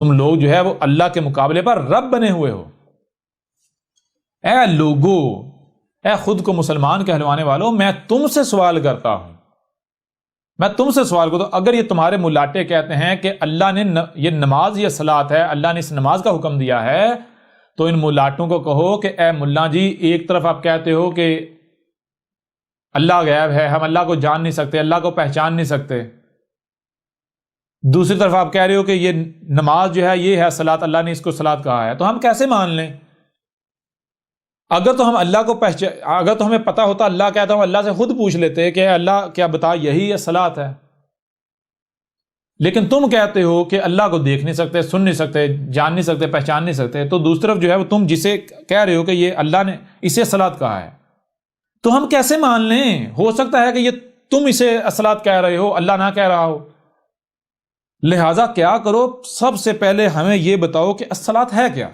تم لوگ جو ہے وہ اللہ کے مقابلے پر رب بنے ہوئے ہو۔ اے لوگو، اے خود کو مسلمان کہلوانے والوں، میں تم سے سوال کرتا ہوں، میں تم سے سوال کرتا ہوں، اگر یہ تمہارے ملاٹے کہتے ہیں کہ اللہ نے یہ نماز، یہ صلاۃ ہے، اللہ نے اس نماز کا حکم دیا ہے، تو ان ملاٹوں کو کہو کہ اے ملا جی، ایک طرف آپ کہتے ہو کہ اللہ غیب ہے، ہم اللہ کو جان نہیں سکتے، اللہ کو پہچان نہیں سکتے، دوسری طرف آپ کہہ رہے ہو کہ یہ نماز جو ہے یہ ہے صلاۃ، اللہ نے اس کو صلاۃ کہا ہے، تو ہم کیسے مان لیں؟ اگر تو ہم اللہ کو اگر تو ہمیں پتا ہوتا اللہ کہتا ہوں، اللہ سے خود پوچھ لیتے کہ اللہ کیا بتا یہی ہے صلاۃ ہے، لیکن تم کہتے ہو کہ اللہ کو دیکھ نہیں سکتے، سن نہیں سکتے، جان نہیں سکتے، پہچان نہیں سکتے، تو دوسری طرف جو ہے وہ تم جسے کہہ رہے ہو کہ یہ اللہ نے اسے صلاۃ کہا ہے، تو ہم کیسے مان لیں؟ ہو سکتا ہے کہ یہ تم اسے صلاۃ کہہ رہے ہو، اللہ نہ کہہ رہا ہو۔ لہٰذا کیا کرو، سب سے پہلے ہمیں یہ بتاؤ کہ الصلاۃ ہے کیا؟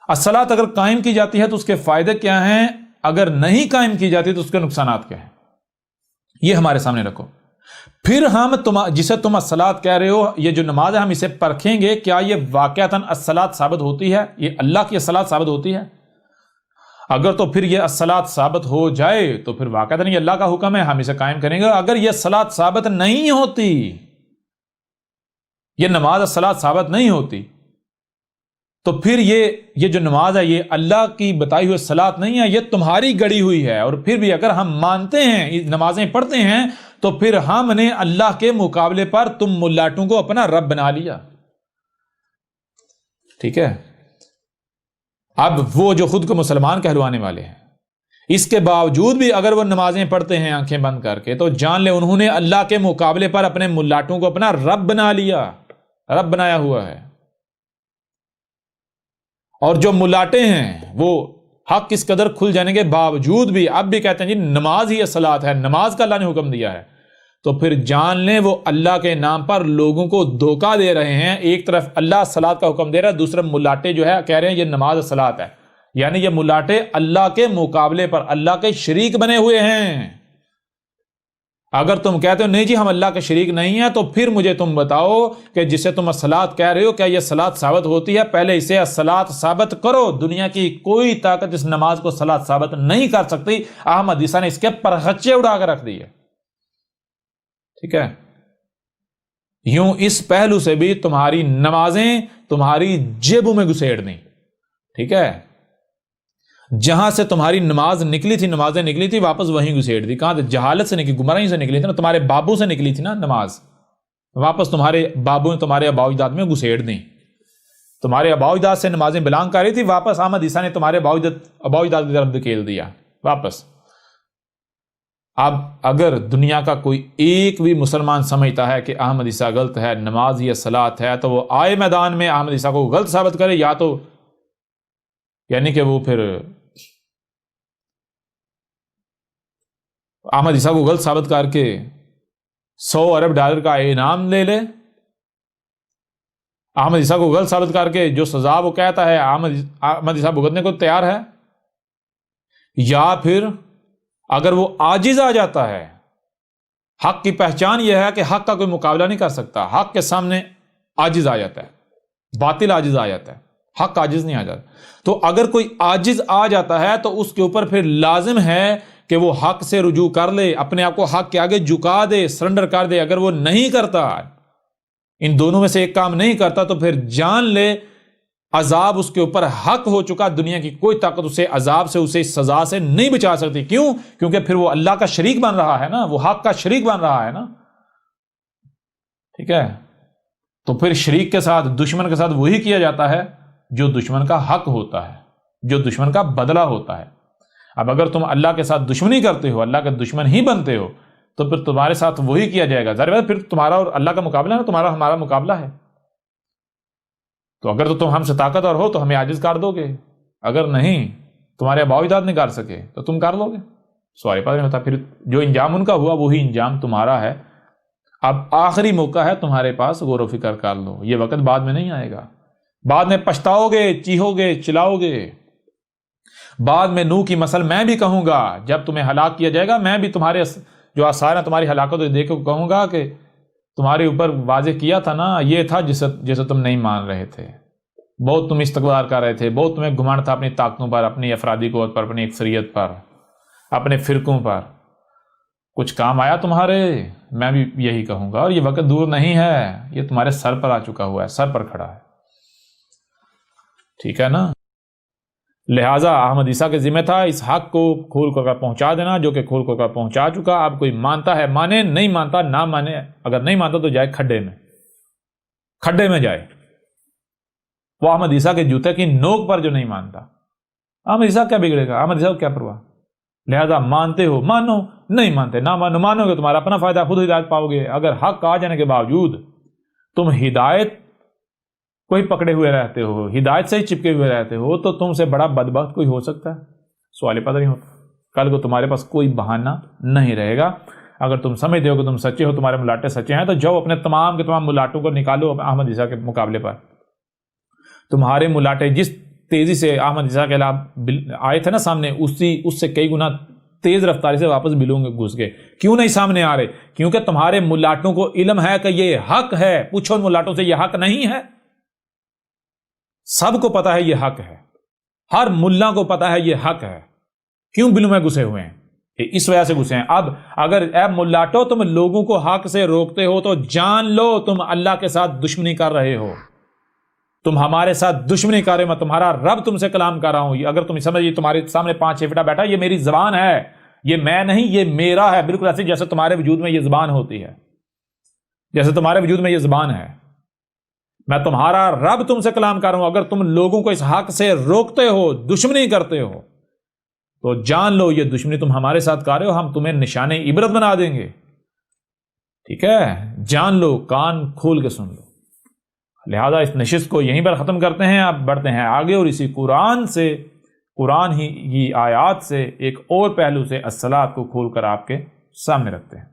الصلاۃ اگر قائم کی جاتی ہے تو اس کے فائدے کیا ہیں، اگر نہیں قائم کی جاتی تو اس کے نقصانات کیا ہیں، یہ ہمارے سامنے رکھو۔ پھر ہم جسے تم الصلاۃ کہہ رہے ہو، یہ جو نماز ہے ہم اسے پرکھیں گے، کیا یہ واقعتاً الصلاۃ ثابت ہوتی ہے، یہ اللہ کی الصلاۃ ثابت ہوتی ہے؟ اگر تو پھر یہ الصلاۃ ثابت ہو جائے تو پھر واقعتاً یہ اللہ کا حکم ہے، ہم اسے قائم کریں گے۔ اگر یہ الصلاۃ ثابت نہیں ہوتی، یہ نماز الصلاۃ ثابت نہیں ہوتی، تو پھر یہ جو نماز ہے یہ اللہ کی بتائی ہوئی صلاۃ نہیں ہے، یہ تمہاری گڑی ہوئی ہے۔ اور پھر بھی اگر ہم مانتے ہیں، نمازیں پڑھتے ہیں، تو پھر ہم نے اللہ کے مقابلے پر تم ملاٹوں کو اپنا رب بنا لیا، ٹھیک ہے؟ اب وہ جو خود کو مسلمان کہلوانے والے ہیں، اس کے باوجود بھی اگر وہ نمازیں پڑھتے ہیں آنکھیں بند کر کے، تو جان لے انہوں نے اللہ کے مقابلے پر اپنے ملاٹوں کو اپنا رب بنا لیا، رب بنایا ہوا ہے۔ اور جو ملاٹے ہیں وہ حق اس قدر کھل جانے کے باوجود بھی اب بھی کہتے ہیں جی نماز ہی صلاۃ ہے، نماز کا اللہ نے حکم دیا ہے، تو پھر جان لیں وہ اللہ کے نام پر لوگوں کو دھوکہ دے رہے ہیں۔ ایک طرف اللہ صلاۃ کا حکم دے رہا ہے، دوسرے ملاٹے جو ہے کہہ رہے ہیں یہ نماز صلاۃ ہے، یعنی یہ ملاٹے اللہ کے مقابلے پر اللہ کے شریک بنے ہوئے ہیں۔ اگر تم کہتے ہو نہیں جی ہم اللہ کے شریک نہیں ہیں، تو پھر مجھے تم بتاؤ کہ جسے تم الصلاۃ کہہ رہے ہو کیا یہ صلاۃ ثابت ہوتی ہے؟ پہلے اسے الصلاۃ ثابت کرو۔ دنیا کی کوئی طاقت اس نماز کو صلاۃ ثابت نہیں کر سکتی۔ احمد عیسیٰ نے اس کے پرخچے اڑا کر رکھ دیے، ٹھیک ہے؟ یوں اس پہلو سے بھی تمہاری نمازیں تمہاری جیبوں میں گھسیڑ دیں، ٹھیک ہے؟ جہاں سے تمہاری نمازیں نکلی تھی واپس وہیں گھسیڑ دی۔ کہاں؟ جہالت سے نکلی، گمراہی سے نکلی تھی نا، تمہارے بابوں سے نکلی تھی نا نماز، واپس تمہارے بابوں نے تمہارے آباء و اجداد میں گھسیڑ دیں۔ تمہارے آباء و اجداد سے نمازیں بلانگ کر رہی تھی، واپس احمد عیسیٰ نے تمہارے آباء و اجداد کی طرف دھکیل دیا واپس۔ اب اگر دنیا کا کوئی ایک بھی مسلمان سمجھتا ہے کہ احمد عیسیٰ غلط ہے، نماز یہ صلاۃ ہے، تو وہ آئے میدان میں احمد عیسیٰ کو غلط ثابت کرے، یا تو یعنی کہ وہ پھر احمد عیسیٰ کو غلط ثابت کر کے $100 ارب کا انعام لے لے، احمد عیسیٰ کو غلط ثابت کر کے جو سزا وہ کہتا ہے احمد عیسیٰ بھگتنے کو تیار ہے، یا پھر اگر وہ عاجز آ جاتا ہے۔ حق کی پہچان یہ ہے کہ حق کا کوئی مقابلہ نہیں کر سکتا، حق کے سامنے عاجز آ جاتا ہے، باطل عاجز آ جاتا ہے، حق عاجز نہیں آ جاتا۔ تو اگر کوئی عاجز آ جاتا ہے تو اس کے اوپر پھر لازم ہے کہ وہ حق سے رجوع کر لے، اپنے آپ کو حق کے آگے جھکا دے، سرنڈر کر دے۔ اگر وہ نہیں کرتا، ان دونوں میں سے ایک کام نہیں کرتا، تو پھر جان لے عذاب اس کے اوپر حق ہو چکا، دنیا کی کوئی طاقت اسے عذاب سے، اسے سزا سے نہیں بچا سکتی۔ کیوں؟ کیونکہ پھر وہ اللہ کا شریک بن رہا ہے نا، وہ حق کا شریک بن رہا ہے نا، ٹھیک ہے؟ تو پھر شریک کے ساتھ، دشمن کے ساتھ وہی کیا جاتا ہے جو دشمن کا حق ہوتا ہے، جو دشمن کا بدلہ ہوتا ہے۔ اب اگر تم اللہ کے ساتھ دشمنی کرتے ہو، اللہ کے دشمن ہی بنتے ہو، تو پھر تمہارے ساتھ وہی کیا جائے گا۔ ظاہر ہے پھر تمہارا اور اللہ کا مقابلہ ہے نا، تمہارا ہمارا مقابلہ ہے۔ تو اگر تو تم ہم سے طاقتور ہو تو ہمیں عاجز کر دو گے، اگر نہیں تمہارے آباء و اجداد نہیں کر سکے تو تم کر لو گے۔ سوال پتہ نہیں ہوتا، پھر جو انجام ان کا ہوا وہی انجام تمہارا ہے۔ اب آخری موقع ہے تمہارے پاس، غور و فکر کر لو، یہ وقت بعد میں نہیں آئے گا، بعد میں پچھتاؤ گے، چیخو گے، چلاؤ گے۔ بعد میں نوح کی مثل میں بھی کہوں گا، جب تمہیں ہلاک کیا جائے گا، میں بھی تمہارے جو آثار ہیں تمہاری ہلاکت دیکھ کے کہوں گا کہ تمہارے اوپر واضح کیا تھا نا، یہ تھا جسے تم نہیں مان رہے تھے، بہت تم استقبال کر رہے تھے، بہت تمہیں گھمنڈ تھا اپنی طاقتوں پر، اپنی افرادی قوت پر، اپنی اکثریت پر، اپنے فرقوں پر۔ کچھ کام آیا تمہارے؟ میں بھی یہی کہوں گا، اور یہ وقت دور نہیں ہے، یہ تمہارے سر پر آ چکا ہوا ہے، سر پر کھڑا ہے، ٹھیک ہے نا؟ لہٰذا احمد عیسیٰ کے ذمہ تھا اس حق کو کھول کر پہنچا دینا، جو کہ کھول کر پہنچا چکا۔ اب کوئی مانتا ہے مانے، نہیں مانتا نہ مانے، اگر نہیں مانتا تو جائے کھڈے میں جائے۔ وہ احمد عیسیٰ کے جوتے کی نوک پر جو نہیں مانتا، احمد عیسیٰ کیا بگڑے گا؟ احمد عیسیٰ کو کیا پرواہ؟ لہذا مانتے ہو مانو، نہیں مانتے نہ مانو، مانو گے تمہارا اپنا فائدہ، خود ہدایت پاؤ گے۔ اگر حق آ جانے کے باوجود تم ہدایت کو ہی پکڑے ہوئے رہتے ہو، ہدایت سے ہی چپکے ہوئے رہتے ہو، تو تم سے بڑا بدبخت کوئی ہو سکتا ہے؟ سوال پیدا نہیں ہوتا۔ کل کو تمہارے پاس کوئی بہانہ نہیں رہے گا۔ اگر تم سمجھتے ہو کہ تم سچے ہو، تمہارے ملاٹے سچے ہیں، تو جاؤ اپنے تمام کے تمام ملاٹوں کو نکالو احمد عیسیٰ کے مقابلے پر۔ تمہارے ملاٹے جس تیزی سے احمد عیسیٰ کے خلاف آئے تھے نا سامنے، اس سے کئی گنا تیز رفتاری سے واپس بلوں میں گھس گئے۔ کیوں نہیں سامنے آ رہے؟ کیونکہ تمہارے ملاٹوں کو علم ہے کہ یہ حق ہے۔ پوچھو ان ملاٹوں سے، یہ حق نہیں ہے؟ سب کو پتا ہے یہ حق ہے، ہر ملا کو پتا ہے یہ حق ہے۔ کیوں بلوں میں گھسے ہوئے ہیں؟ اس وجہ سے گھسے ہیں۔ اب اگر اے ملاٹو تم لوگوں کو حق سے روکتے ہو تو جان لو تم اللہ کے ساتھ دشمنی کر رہے ہو، تم ہمارے ساتھ دشمنی کر رہے ہو۔ میں تمہارا رب تم سے کلام کر رہا ہوں۔ اگر تم سمجھ تمہارے سامنے 5-6 فٹا بیٹھا، یہ میری زبان ہے، یہ میں نہیں، یہ میرا ہے، بالکل ایسے جیسے تمہارے وجود میں یہ زبان ہوتی ہے، جیسے تمہارے وجود میں یہ زبان ہے۔ میں تمہارا رب تم سے کلام کر رہا ہوں۔ اگر تم لوگوں کو اس حق سے روکتے ہو، دشمنی کرتے ہو، تو جان لو یہ دشمنی تم ہمارے ساتھ کر رہے ہو، ہم تمہیں نشان عبرت بنا دیں گے، ٹھیک ہے؟ جان لو، کان کھول کے سن لو۔ لہذا اس نشست کو یہیں پر ختم کرتے ہیں، اب بڑھتے ہیں آگے، اور اسی قرآن ہی آیات سے ایک اور پہلو سے الصلاۃ کو کھول کر آپ کے سامنے رکھتے ہیں۔